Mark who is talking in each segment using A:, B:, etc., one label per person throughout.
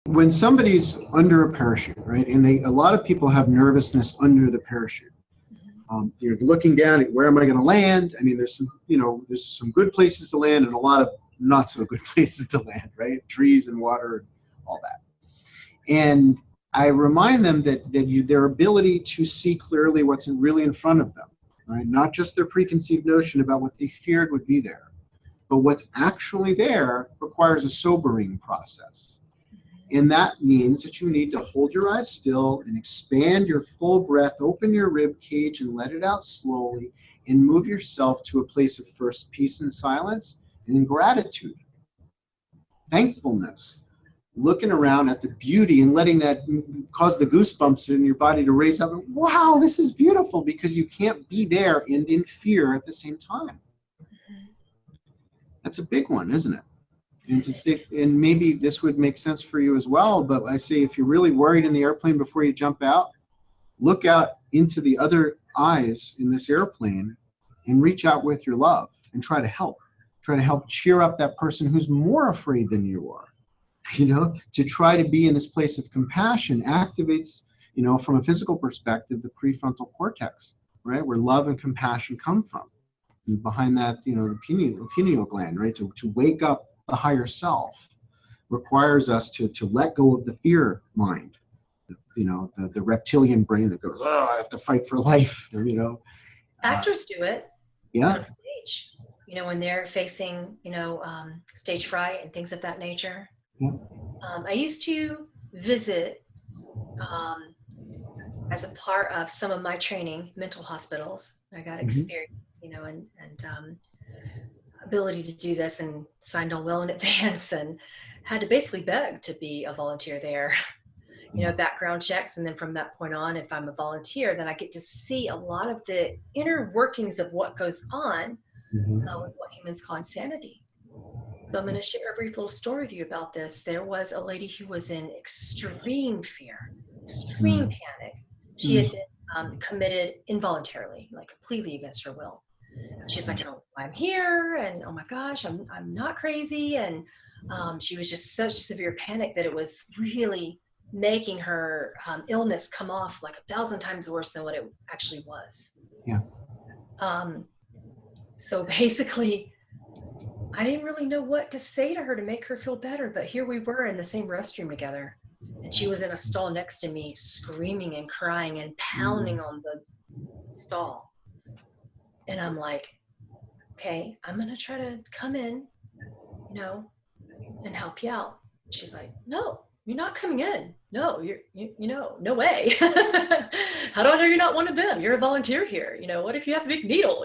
A: When somebody's under a parachute, right, and a lot of people have nervousness under the parachute. You're looking down at where am I going to land? I mean, there's some good places to land and a lot of not so good places to land, right? Trees and water and all that. And I remind them that their ability to see clearly what's really in front of them, right? Not just their preconceived notion about what they feared would be there, but what's actually there requires a sobering process. And that means that you need to hold your eyes still and expand your full breath, open your rib cage and let it out slowly, and move yourself to a place of first peace and silence, and then gratitude, thankfulness, looking around at the beauty and letting that cause the goosebumps in your body to raise up. Wow, this is beautiful, because you can't be there and in fear at the same time. That's a big one, isn't it? And to say, and maybe this would make sense for you as well, but I say if you're really worried in the airplane before you jump out, look out into the other eyes in this airplane and reach out with your love and try to help. Try to help cheer up that person who's more afraid than you are. To try to be in this place of compassion activates, from a physical perspective, the prefrontal cortex, right, where love and compassion come from. And behind that, the pineal gland, right, to wake up the higher self requires us to let go of the fear mind, the reptilian brain that goes, oh, I have to fight for life.
B: Actors do it.
A: Yeah.
B: On stage, when they're facing, stage fright and things of that nature.
A: Yeah.
B: I used to visit as a part of some of my training, mental hospitals. I got experience, and ability to do this, and signed on well in advance, and had to basically beg to be a volunteer there. Background checks, and then from that point on, if I'm a volunteer, then I get to see a lot of the inner workings of what goes on with what humans call insanity. So I'm going to share a brief little story with you about this. There was a lady who was in extreme fear, extreme panic. She had been committed involuntarily, like completely against her will. She's like, oh, I'm here, and oh my gosh, I'm not crazy. And she was just such severe panic that it was really making her illness come off like 1,000 times worse than what it actually was.
A: Yeah.
B: So basically, I didn't really know what to say to her to make her feel better, but here we were in the same restroom together, and she was in a stall next to me, screaming and crying and pounding on the stall. And I'm like, okay, I'm going to try to come in, and help you out. She's like, no, you're not coming in. No, no way. How do I know you're not one of them? You're a volunteer here. What if you have a big needle,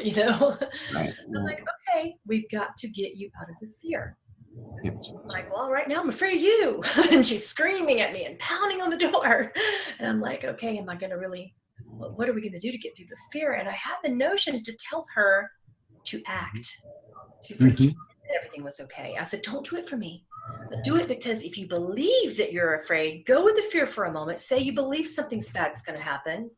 A: Right.
B: I'm like, okay, we've got to get you out of the fear.
A: Yeah.
B: She's like, well, right now I'm afraid of you. And she's screaming at me and pounding on the door. And I'm like, okay, am I going to really, what are we going to do to get through this fear? And I had the notion to tell her to act, to pretend that everything was okay. I said, don't do it for me. But do it because if you believe that you're afraid, go with the fear for a moment. Say you believe something's bad's going to happen.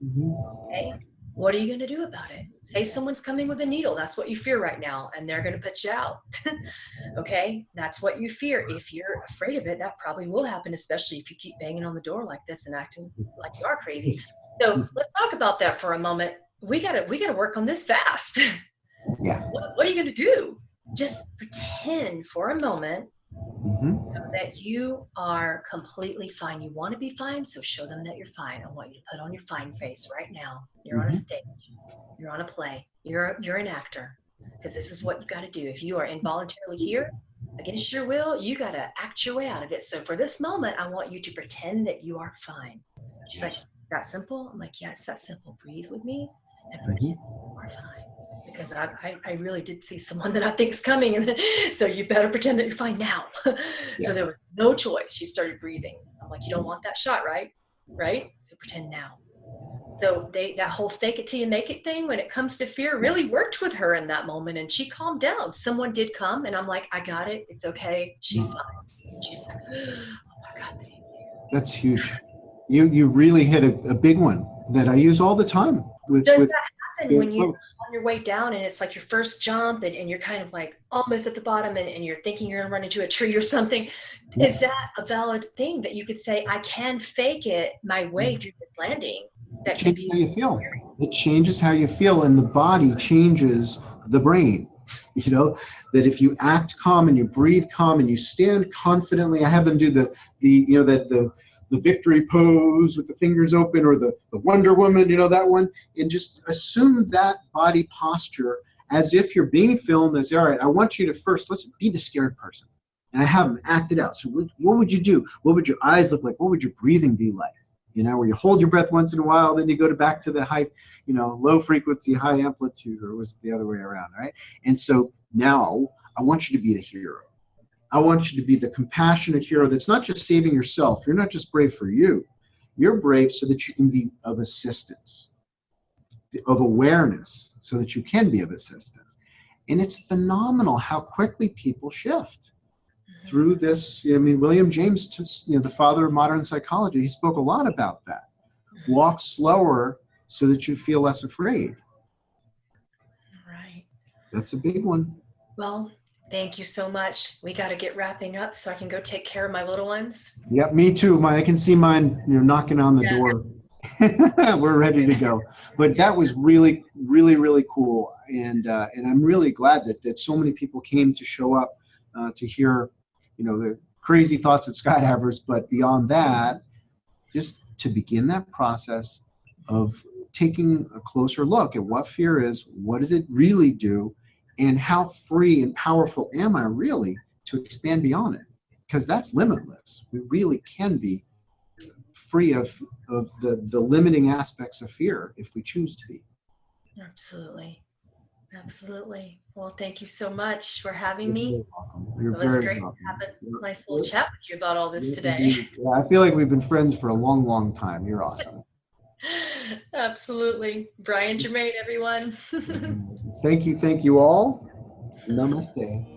B: Okay. What are you going to do about it? Say someone's coming with a needle. That's what you fear right now. And they're going to put you out. Okay. That's what you fear. If you're afraid of it, that probably will happen, especially if you keep banging on the door like this and acting like you are crazy. So let's talk about that for a moment. We gotta work on this fast.
A: Yeah.
B: What are you going to do? Just pretend for a moment that you are completely fine. You want to be fine, so show them that you're fine. I want you to put on your fine face right now. You're on a stage. You're on a play. You're an actor, because this is what you got to do. If you are involuntarily here against your will, you got to act your way out of it. So for this moment, I want you to pretend that you are fine. She's like, that simple? I'm like, yeah, it's that simple. Breathe with me and pretend you are fine. Because I really did see someone that I think's coming, and so you better pretend that you're fine now. So there was no choice. She started breathing. I'm like, you don't want that shot, right? Right? So pretend now. So that whole fake it till you make it thing, when it comes to fear, really worked with her in that moment, and she calmed down. Someone did come, and I'm like, I got it. It's okay. She's fine. She's like, oh my God, thank you.
A: That's huge. You really hit a big one that I use all the time.
B: Does that often when you're on your way down and it's like your first jump and you're kind of like almost at the bottom and you're thinking you're gonna run into a tree or something, is that a valid thing that you could say, I can fake it my way through this landing? That can be
A: how you feel. It changes how you feel, and the body changes the brain. You know, that if you act calm and you breathe calm and you stand confidently, I have them do the victory pose with the fingers open, or the Wonder Woman, you know, that one, and just assume that body posture as if you're being filmed. As, all right, I want you to first, let's be the scared person. And I have them act it out. So what would you do? What would your eyes look like? What would your breathing be like? You know, where you hold your breath once in a while, then you go back to the high, you know, low frequency, high amplitude, or was it the other way around, right? And so now I want you to be the hero. I want you to be the compassionate hero that's not just saving yourself. You're not just brave for you. You're brave so that you can be of assistance, of awareness, so that you can be of assistance. And it's phenomenal how quickly people shift through this. I mean, William James, just, you know, the father of modern psychology, he spoke a lot about that. Walk slower so that you feel less afraid.
B: Right.
A: That's a big one. Well,
B: thank you so much. We got to get wrapping up so I can go take care of my little ones.
A: Yep, me too. I can see mine, you know, knocking on the door. We're ready to go. But that was really, really, really cool. And I'm really glad that so many people came to show up to hear, you know, the crazy thoughts of skydivers. But beyond that, just to begin that process of taking a closer look at what fear is, what does it really do, and how free and powerful am I really to expand beyond it? Because that's limitless. We really can be free of the limiting aspects of fear if we choose to be.
B: Absolutely. Absolutely. Well, thank you so much for having me.
A: You're
B: it was
A: very
B: great
A: welcome.
B: to have a nice little chat with you about all this today.
A: Yeah, I feel like we've been friends for a long, long time. You're awesome.
B: Absolutely. Brian Germain, everyone.
A: Thank you all. Namaste.